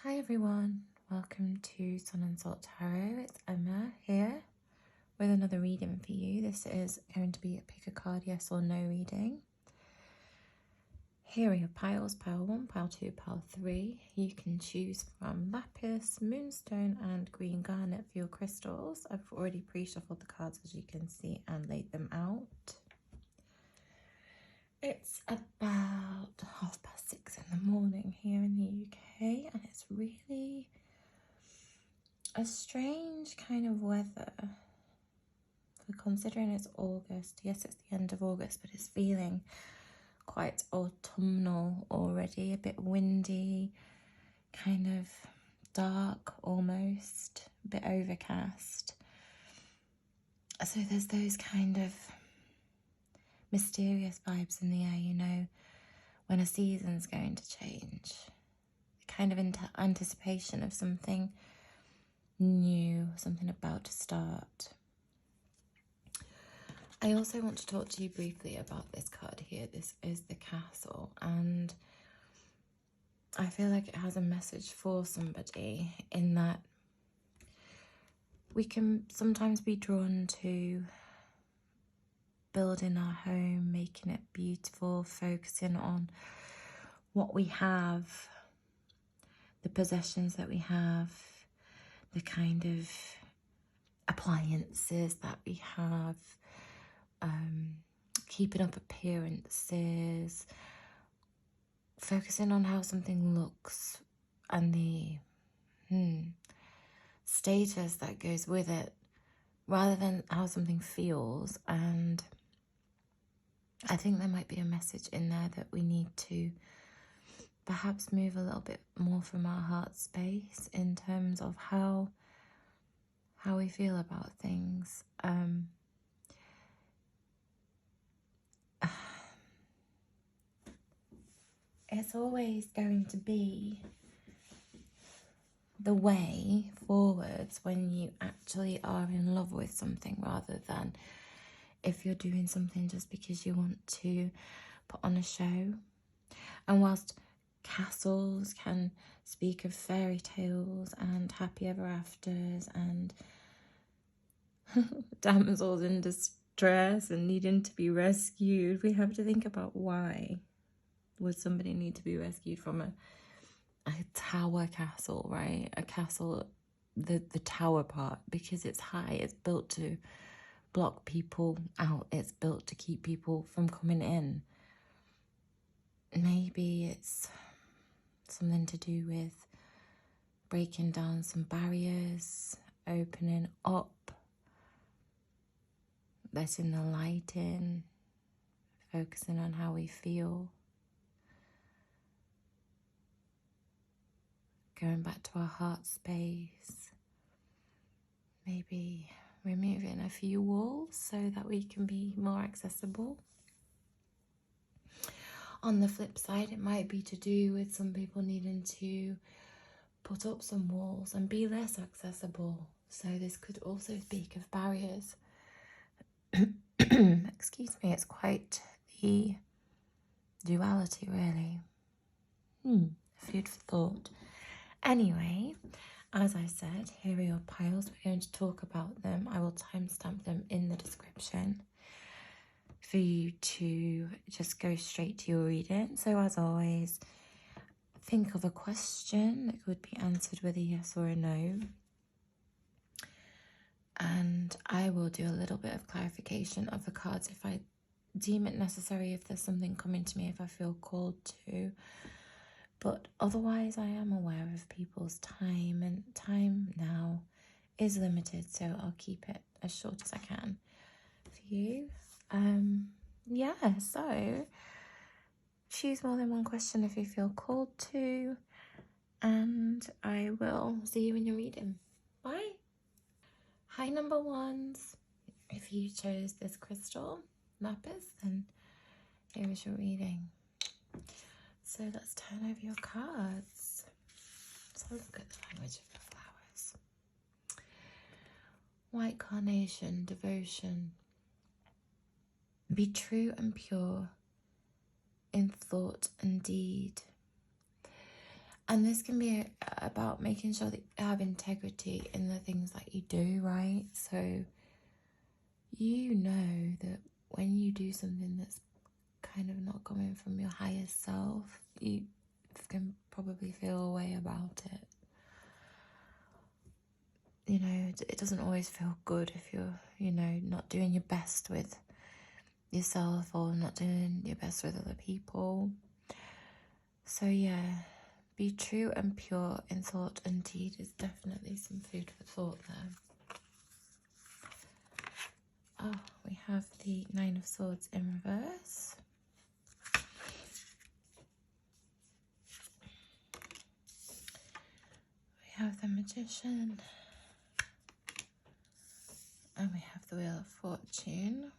Hi everyone, welcome to Sun and Salt Tarot. It's Emma here with another reading for you. This is going to be a pick a card yes or no reading. Here are your piles, pile 1, pile 2, pile 3. You can choose from Lapis, Moonstone and green Garnet for your crystals. I've already pre-shuffled the cards as you can see and laid them out. It's about 6:30 in the morning here in the UK, and it's really a strange kind of weather. For considering it's August, yes, it's the end of August, but it's feeling quite autumnal already, a bit windy, kind of dark almost, a bit overcast. So there's those kind of mysterious vibes in the air, you know, when a season's going to change. Kind of anticipation of something new, something about to start. I also want to talk to you briefly about this card here. This is the Castle, and I feel like it has a message for somebody in that we can sometimes be drawn to building our home, making it beautiful, focusing on what we have, the possessions that we have, the kind of appliances that we have, keeping up appearances, focusing on how something looks and the status that goes with it, rather than how something feels. And I think there might be a message in there that we need to perhaps move a little bit more from our heart space in terms of how we feel about things. It's always going to be the way forwards when you actually are in love with something, rather than if you're doing something just because you want to put on a show. And whilst castles can speak of fairy tales and happy ever afters and damsels in distress and needing to be rescued, we have to think about why would somebody need to be rescued from a tower castle, right? A castle, the tower part, because it's high, it's built to block people out, it's built to keep people from coming in. Maybe it's something to do with breaking down some barriers, opening up, letting the light in, focusing on how we feel, going back to our heart space, maybe removing a few walls so that we can be more accessible. On the flip side, it might be to do with some people needing to put up some walls and be less accessible. So this could also speak of barriers. Excuse me, it's quite the duality, really. Food for thought. Anyway, as I said, here are your piles. We're going to talk about them. I will timestamp them in the description for you to just go straight to your reading. So as always, think of a question that could be answered with a yes or a no. And I will do a little bit of clarification of the cards if I deem it necessary, if there's something coming to me, if I feel called to. But otherwise, I am aware of people's time, and time now is limited, so I'll keep it as short as I can for you. Yeah, so choose more than one question if you feel called to, and I will see you in your reading. Bye. Hi, number ones. If you chose this crystal, Lapis, then here is your reading. So let's turn over your cards. Let's have a look at the language of the flowers. White carnation, devotion. Be true and pure in thought and deed. And this can be about making sure that you have integrity in the things that you do, right? So you know that when you do something that's kind of not coming from your highest self, you can probably feel a way about it. You know, it doesn't always feel good if you're, you know, not doing your best with yourself or not doing your best with other people. So yeah, be true and pure in thought and deed is definitely some food for thought there. Oh, we have the Nine of Swords in reverse. We have the Magician. And we have the Wheel of Fortune.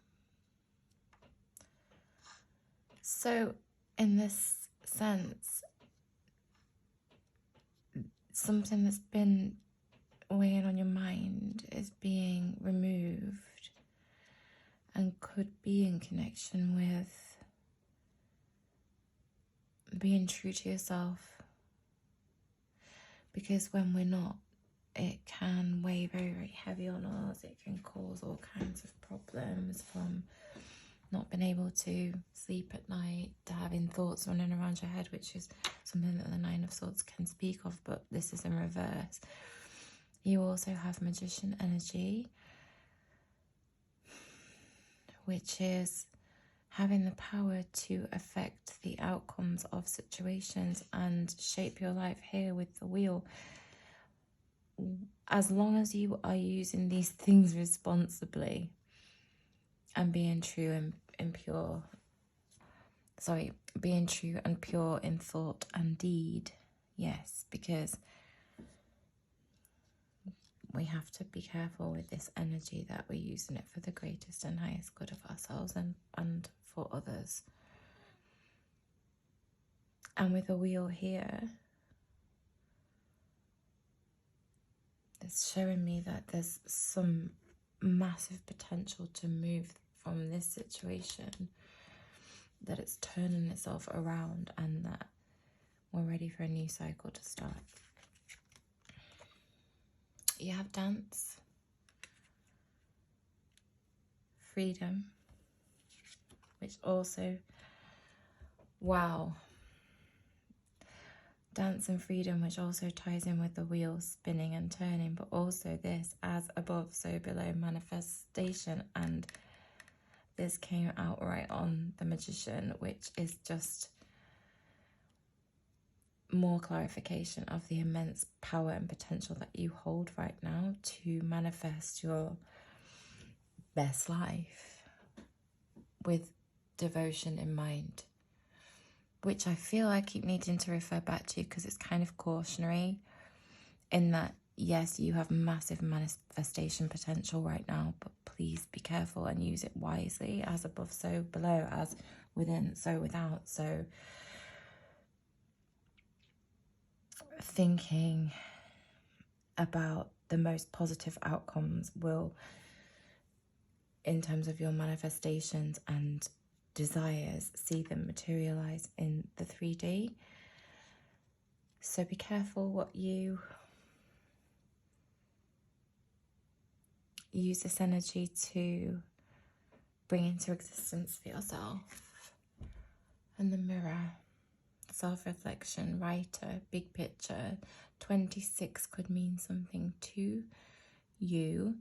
So, in this sense, something that's been weighing on your mind is being removed and could be in connection with being true to yourself. Because when we're not, it can weigh very, very heavy on us. It can cause all kinds of problems, from not being able to sleep at night to having thoughts running around your head, which is something that the Nine of Swords can speak of, but this is in reverse. You also have Magician energy, which is having the power to affect the outcomes of situations and shape your life here with the wheel. As long as you are using these things responsibly and being true and pure, being true and pure in thought and deed. Yes, because we have to be careful with this energy that we're using it for the greatest and highest good of ourselves and for others. And with a wheel here, it's showing me that there's some massive potential to move from this situation, that it's turning itself around and that we're ready for a new cycle to start. You have dance, freedom, which also, wow, dance and freedom, which also ties in with the wheel spinning and turning, but also this, as above so below, manifestation. And this came out right on the Magician, which is just more clarification of the immense power and potential that you hold right now to manifest your best life with devotion in mind, which I feel I keep needing to refer back to because it's kind of cautionary in that, yes, you have massive manifestation potential right now, but please be careful and use it wisely. As above, so below, as within, so without. So thinking about the most positive outcomes will, in terms of your manifestations and desires, see them materialize in the 3D. So be careful what you use this energy to bring into existence for yourself. And the Mirror, self-reflection, writer, big picture. 26 could mean something to you.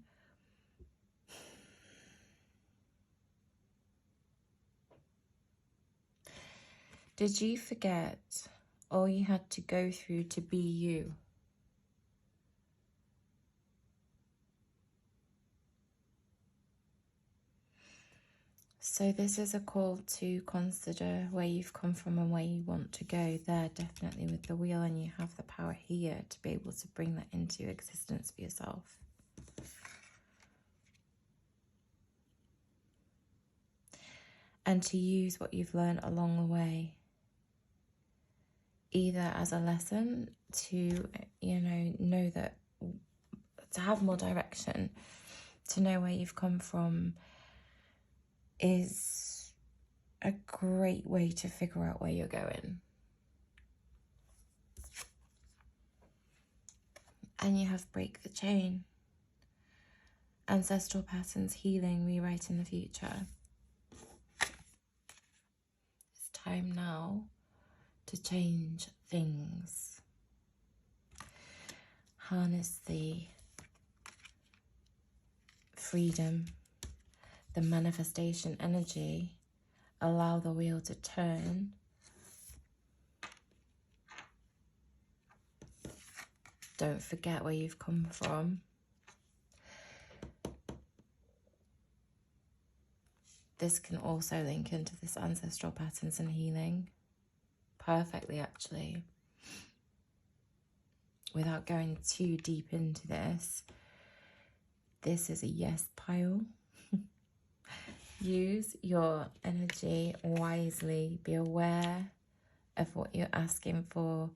Did you forget all you had to go through to be you? So this is a call to consider where you've come from and where you want to go. There, definitely with the wheel, and you have the power here to be able to bring that into existence for yourself. And to use what you've learned along the way, either as a lesson to, know that, to have more direction, to know where you've come from is a great way to figure out where you're going. And you have break the chain. Ancestral patterns, healing, rewriting the future. It's time now to change things. Harness the freedom, the manifestation energy. Allow the wheel to turn. Don't forget where you've come from. This can also link into this ancestral patterns and healing perfectly, actually. Without going too deep into this, this is a yes pile. Use your energy wisely. Be aware of what you're asking for.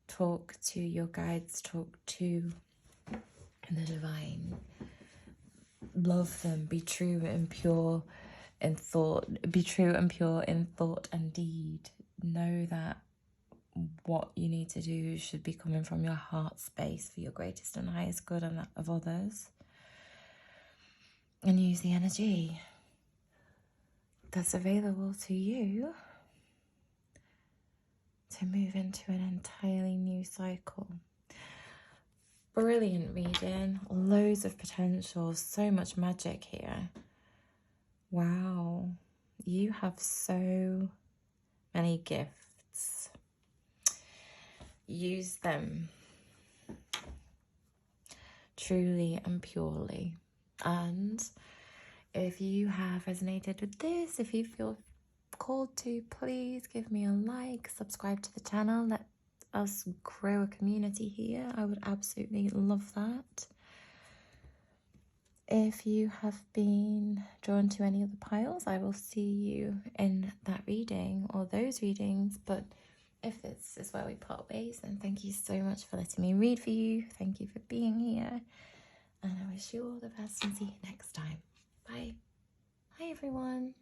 Talk to your guides. Talk to the divine. Love them. Be true and pure in thought. Be true and pure in thought and deed. Know that what you need to do should be coming from your heart space for your greatest and highest good and that of others. And use the energy that's available to you to move into an entirely new cycle. Brilliant reading, loads of potential, so much magic here. Wow, you have so many gifts. Use them truly and purely. And if you have resonated with this, if you feel called to, please give me a like, subscribe to the channel. Let us grow a community here. I would absolutely love that. If you have been drawn to any of the piles, I will see you in that reading or those readings. But if this is where we part ways, then thank you so much for letting me read for you. Thank you for being here. And I wish you all the best and see you next time. Bye. Hi everyone.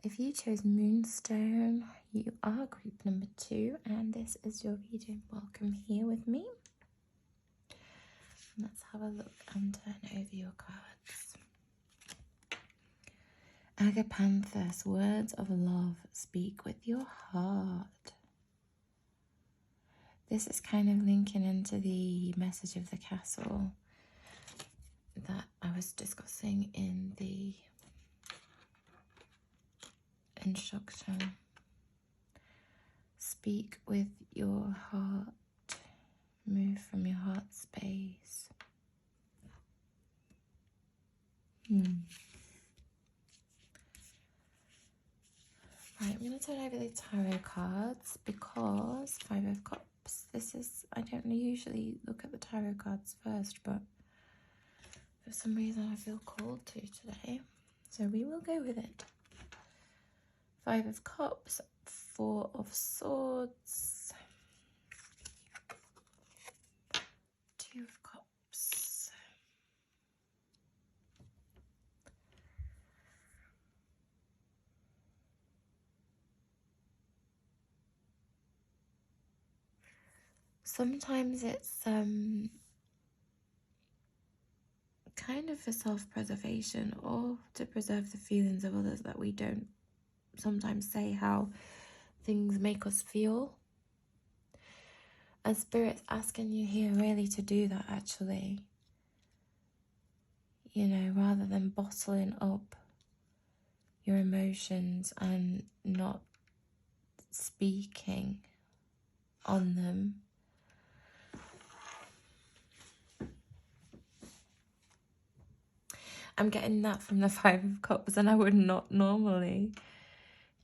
If you chose Moonstone, you are group number 2, and this is your reading. Welcome here with me. Let's have a look and turn over your cards. Agapanthus, words of love, speak with your heart. This is kind of linking into the message of the castle that I was discussing in the instruction. Speak with your heart. Move from your heart space. Right, I'm going to turn over the tarot cards because 5 of Cups. I don't usually look at the tarot cards first, but for some reason I feel called to today. So we will go with it. 5 of Cups, 4 of Swords, 2 of Cups, sometimes it's kind of for self-preservation or to preserve the feelings of others that we don't sometimes say how things make us feel. And Spirit's asking you here really to do that, actually. You know, rather than bottling up your emotions and not speaking on them. I'm getting that from the 5 of Cups, and I would not normally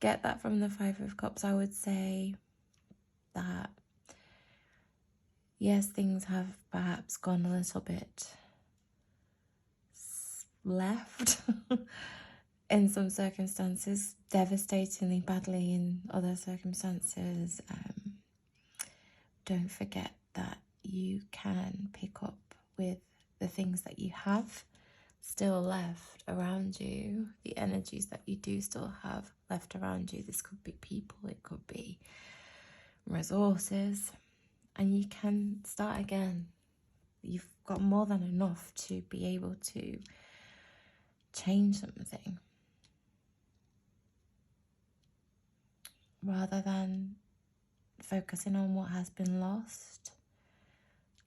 get that from the 5 of Cups. I would say that, yes, things have perhaps gone a little bit left in some circumstances, devastatingly badly in other circumstances. Don't forget that you can pick up with the things that you have still left around you, the energies that you do still have left around you. This could be people, it could be resources, and you can start again. You've got more than enough to be able to change something, rather than focusing on what has been lost.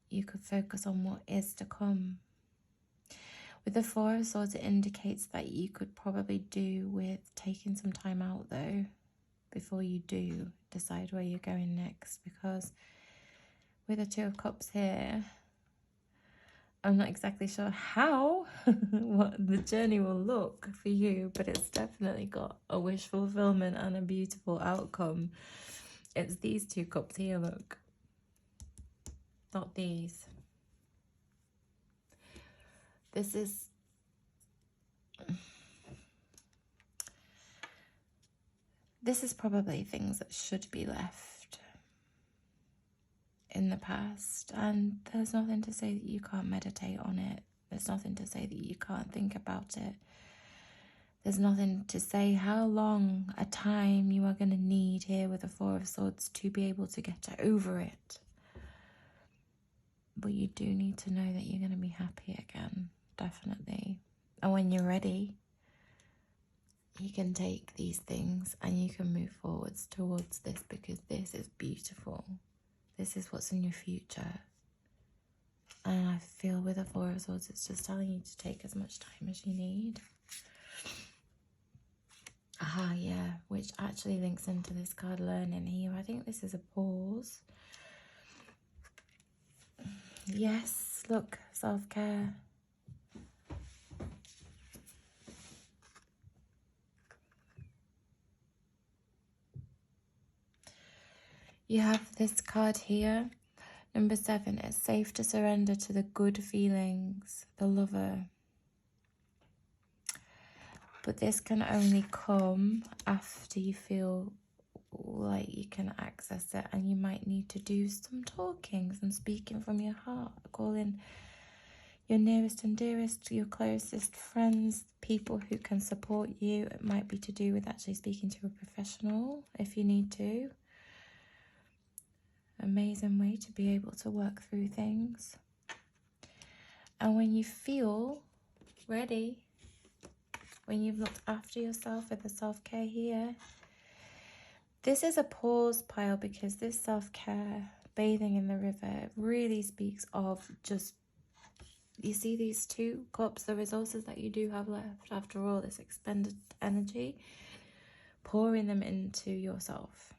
You could focus on what is to come. With the Four of Swords, it indicates that you could probably do with taking some time out though before you do decide where you're going next, because with the Two of Cups here, I'm not exactly sure how what the journey will look for you, but it's definitely got a wish fulfillment and a beautiful outcome. It's these two cups here, look, not these. This is probably things that should be left in the past, and there's nothing to say that you can't meditate on it. There's nothing to say that you can't think about it. There's nothing to say how long a time you are going to need here with the Four of Swords to be able to get over it. But you do need to know that you're going to be happy again, definitely. And when you're ready, you can take these things and you can move forwards towards this, because this is beautiful. This is what's in your future. And I feel with the Four of Swords, it's just telling you to take as much time as you need. Aha, yeah, which actually links into this card learning here. I think this is a pause. Yes, look, self-care. You have this card here, number 7. It's safe to surrender to the good feelings, the lover. But this can only come after you feel like you can access it, and you might need to do some talking, some speaking from your heart, calling your nearest and dearest, your closest friends, people who can support you. It might be to do with actually speaking to a professional if you need to. Amazing way to be able to work through things. And when you feel ready, when you've looked after yourself with the self-care here, this is a pause pile, because this self-care, bathing in the river, really speaks of just, you see these two cups, the resources that you do have left after all this expended energy, pouring them into yourself,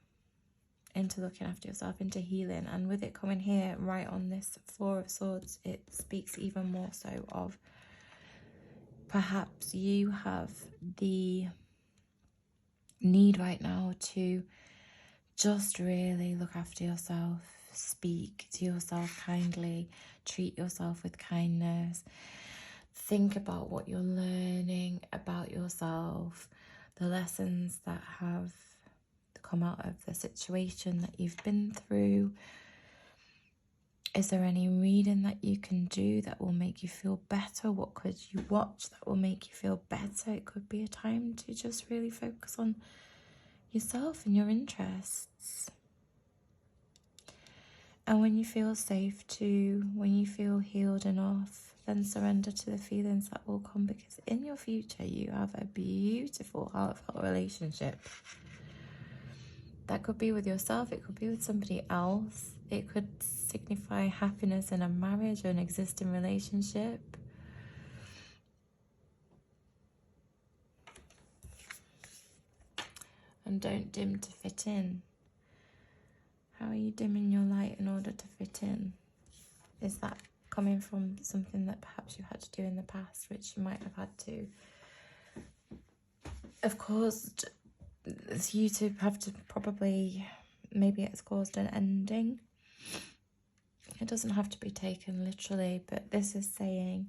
into looking after yourself, into healing. And with it coming here right on this Four of Swords, it speaks even more so of perhaps you have the need right now to just really look after yourself, speak to yourself kindly, treat yourself with kindness, think about what you're learning about yourself, the lessons that have come out of the situation that you've been through. Is there any reading that you can do that will make you feel better? What could you watch that will make you feel better? It could be a time to just really focus on yourself and your interests. And when you feel safe to, when you feel healed enough, then surrender to the feelings that will come, because in your future you have a beautiful heartfelt relationship. That could be with yourself, it could be with somebody else. It could signify happiness in a marriage or an existing relationship. And don't dim to fit in. How are you dimming your light in order to fit in? Is that coming from something that perhaps you had to do in the past, which you might have had to, of course, you to have to probably, maybe it's caused an ending. It doesn't have to be taken literally, but this is saying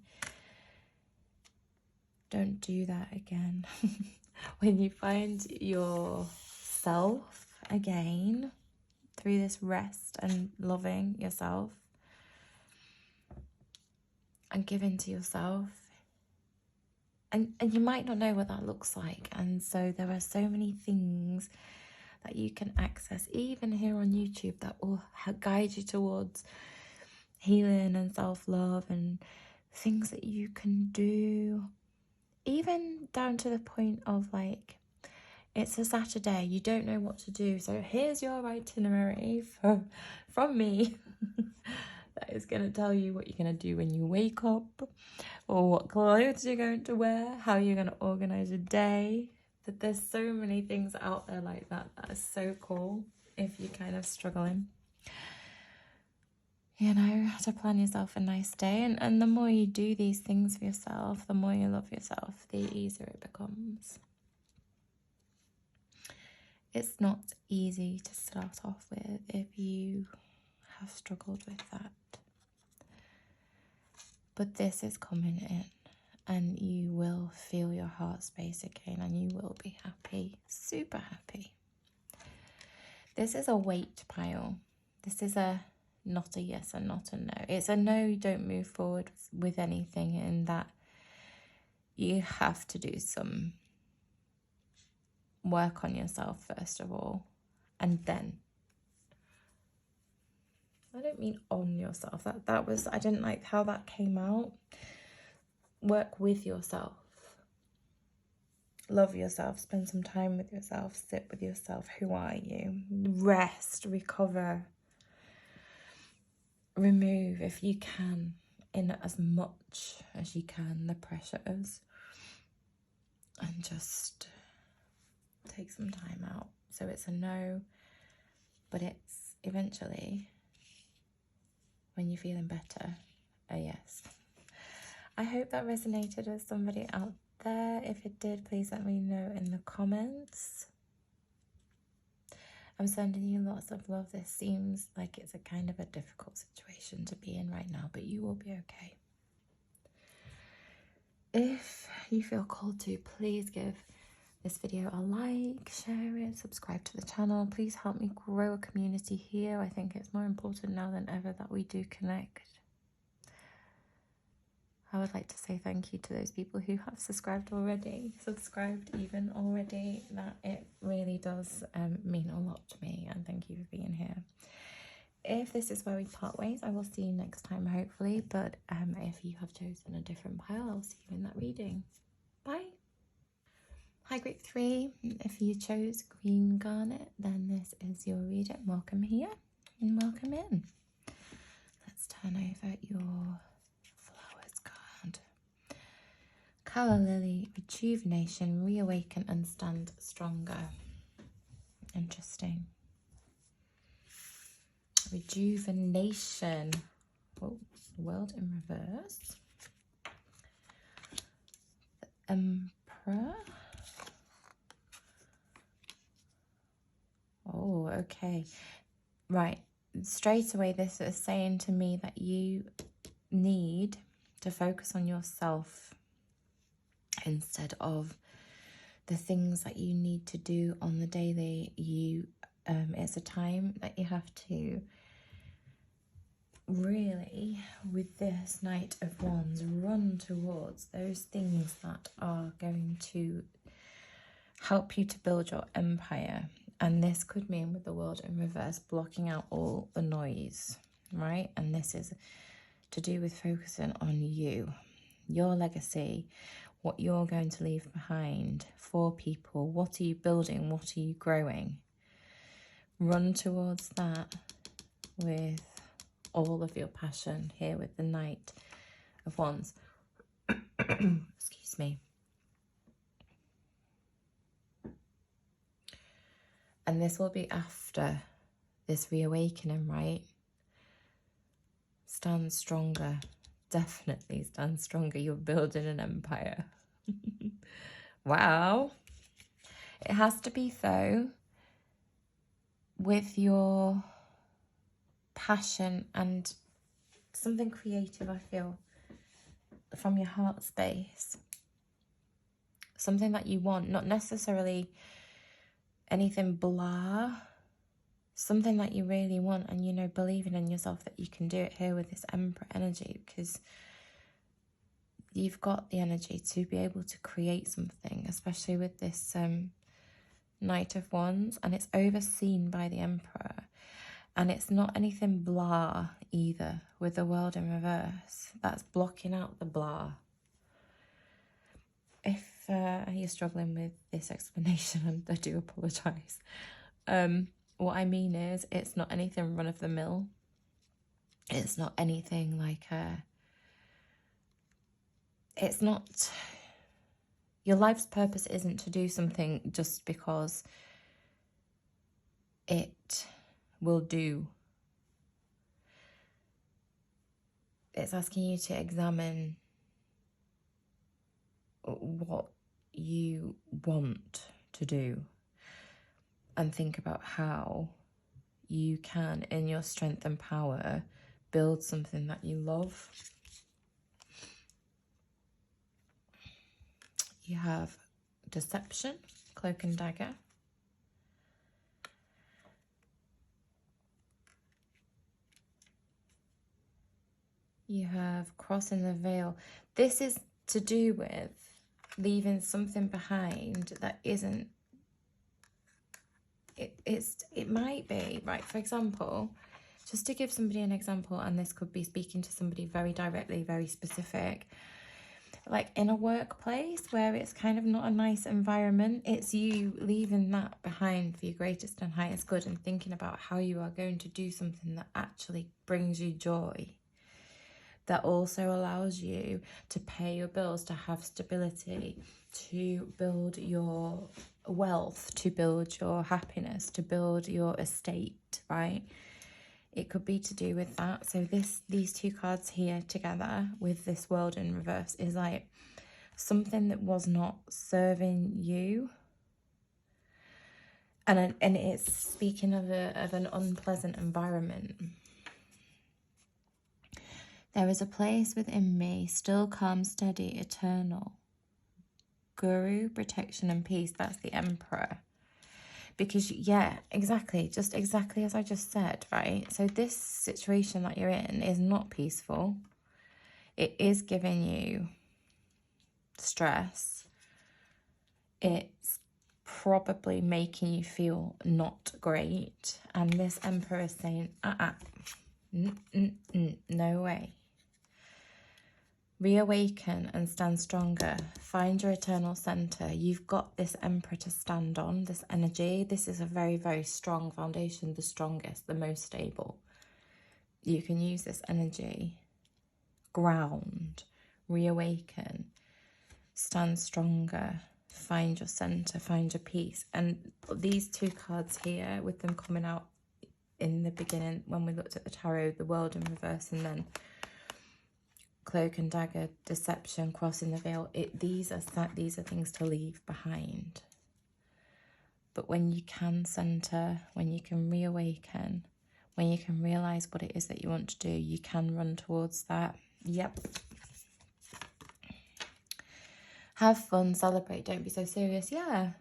don't do that again. When you find yourself again through this rest and loving yourself and giving to yourself, and you might not know what that looks like, and so there are so many things that you can access, even here on YouTube, that will guide you towards healing and self-love and things that you can do, even down to the point of like, it's a Saturday, you don't know what to do, so here's your itinerary from me that is going to tell you what you're going to do when you wake up, or what clothes you're going to wear, how you're going to organize your day. That there's so many things out there like that is so cool if you're kind of struggling, you know, to plan yourself a nice day. And the more you do these things for yourself, the more you love yourself, the easier it becomes. It's not easy to start off with if you have struggled with that. But this is coming in, and you will feel your heart space again, and you will be happy, super happy. This is a weight pile. This is not a yes and not a no. It's a no, you don't move forward with anything, in that you have to do some work on yourself first of all, and then, I don't mean on yourself, that was, I didn't like how that came out. Work with yourself, love yourself, spend some time with yourself, sit with yourself. Who are you? Rest, recover, remove, if you can, in as much as you can, the pressures, and just take some time out. So it's a no, but it's eventually, when you're feeling better, a yes. I hope that resonated with somebody out there. If it did, please let me know in the comments. I'm sending you lots of love. This seems like it's a kind of a difficult situation to be in right now, but you will be okay. If you feel called to, please give this video a like, share it, subscribe to the channel. Please help me grow a community here. I think it's more important now than ever that we do connect. I would like to say thank you to those people who have subscribed already, that it really does mean a lot to me, and thank you for being here. If this is where we part ways, I will see you next time, hopefully, but if you have chosen a different pile, I'll see you in that reading. Bye! Hi group 3, if you chose green garnet, then this is your reading. Welcome here and welcome in. Let's turn over your flowers card. Colour lily, rejuvenation, reawaken and stand stronger. Interesting. Rejuvenation. Oh, world in reverse. The Emperor. Oh, okay. Right. Straight away, this is saying to me that you need to focus on yourself instead of the things that you need to do on the daily. It's a time that you have to really, with this Knight of Wands, run towards those things that are going to help you to build your empire. And this could mean, with the world in reverse, blocking out all the noise, right? And this is to do with focusing on you, your legacy, what you're going to leave behind for people. What are you building? What are you growing? Run towards that with all of your passion here with the Knight of Wands. Excuse me. And this will be after this reawakening, right? Stand stronger. Definitely stand stronger. You're building an empire. Wow. It has to be, though, with your passion and something creative, I feel, from your heart space. Something that you want, not necessarily anything blah. Something that you really want, and, you know, believing in yourself that you can do it here with this Emperor energy, because you've got the energy to be able to create something, especially with this Knight of Wands, and it's overseen by the Emperor. And it's not anything blah either with the World in reverse. That's blocking out the blah. If you're struggling with this explanation, I do apologise. What I mean is, it's not anything run-of-the-mill. It's not anything like it's not... Your life's purpose isn't to do something just because it will do. It's asking you to examine what you want to do and think about how you can, in your strength and power, build something that you love. You have Deception, Cloak and Dagger. You have Crossing the Veil. This is to do with leaving something behind that isn't... It might be, right, for example, just to give somebody an example, and this could be speaking to somebody very directly, very specific, like in a workplace where it's kind of not a nice environment, it's you leaving that behind for your greatest and highest good and thinking about how you are going to do something that actually brings you joy, that also allows you to pay your bills, to have stability, to build your wealth, to build your happiness, to build your estate, right? It could be to do with that. So these two cards here together with this World in reverse is like something that was not serving you. And it's speaking of an unpleasant environment. There is a place within me, still, calm, steady, eternal. Guru, protection and peace. That's the Emperor. Because, yeah, exactly. Just exactly as I just said, right? So this situation that you're in is not peaceful. It is giving you stress. It's probably making you feel not great. And this Emperor is saying, no way. Reawaken and stand stronger. Find your eternal center. You've got this Emperor to stand on, this energy. This is a very, very strong foundation, the strongest, the most stable. You can use this energy. Ground, reawaken, stand stronger, find your center, find your peace. And these two cards here, with them coming out in the beginning when we looked at the tarot, the World in reverse, and then Cloak and Dagger, Deception, Crossing the Veil. These are things to leave behind. But when you can center, when you can reawaken, when you can realize what it is that you want to do, you can run towards that. Yep. Have fun, celebrate, don't be so serious. Yeah.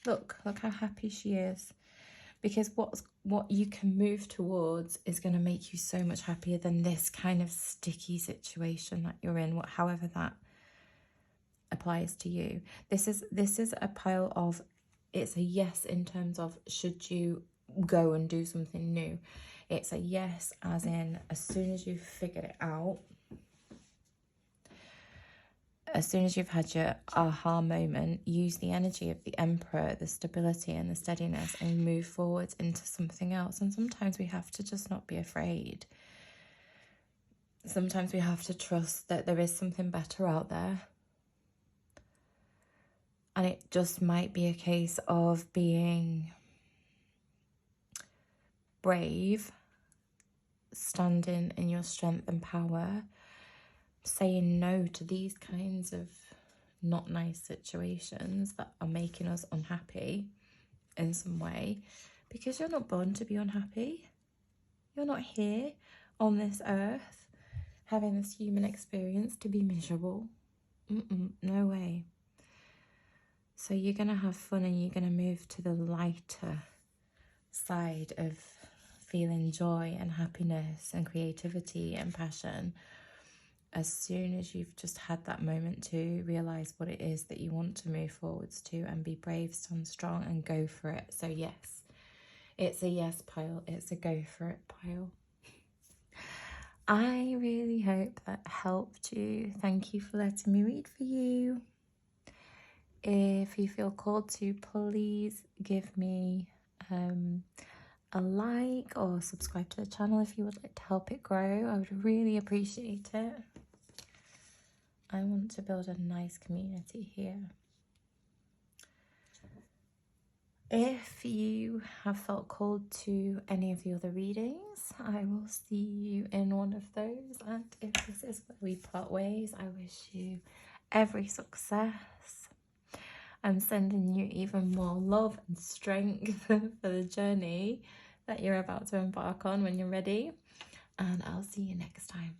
Look how happy she is. Because what you can move towards is going to make you so much happier than this kind of sticky situation that you're in, however that applies to you. This is a pile of, it's a yes in terms of should you go and do something new. It's a yes as in as soon as you've figured it out, as soon as you've had your aha moment, use the energy of the Emperor, the stability and the steadiness, and move forwards into something else. And sometimes we have to just not be afraid. Sometimes we have to trust that there is something better out there. And it just might be a case of being brave, standing in your strength and power, saying no to these kinds of not nice situations that are making us unhappy in some way, because you're not born to be unhappy. You're not here on this earth having this human experience to be miserable. No way. So you're going to have fun and you're going to move to the lighter side of feeling joy and happiness and creativity and passion. as soon as you've just had that moment to realise what it is that you want to move forwards to, and be brave, stand strong, and go for it. So yes, it's a yes pile. It's a go for it pile. I really hope that helped you. Thank you for letting me read for you. If you feel called to, please give me a like or subscribe to the channel if you would like to help it grow. I would really appreciate it. I want to build a nice community here. If you have felt called to any of the other readings, I will see you in one of those. And if this is where we part ways, I wish you every success. I'm sending you even more love and strength for the journey that you're about to embark on when you're ready. And I'll see you next time.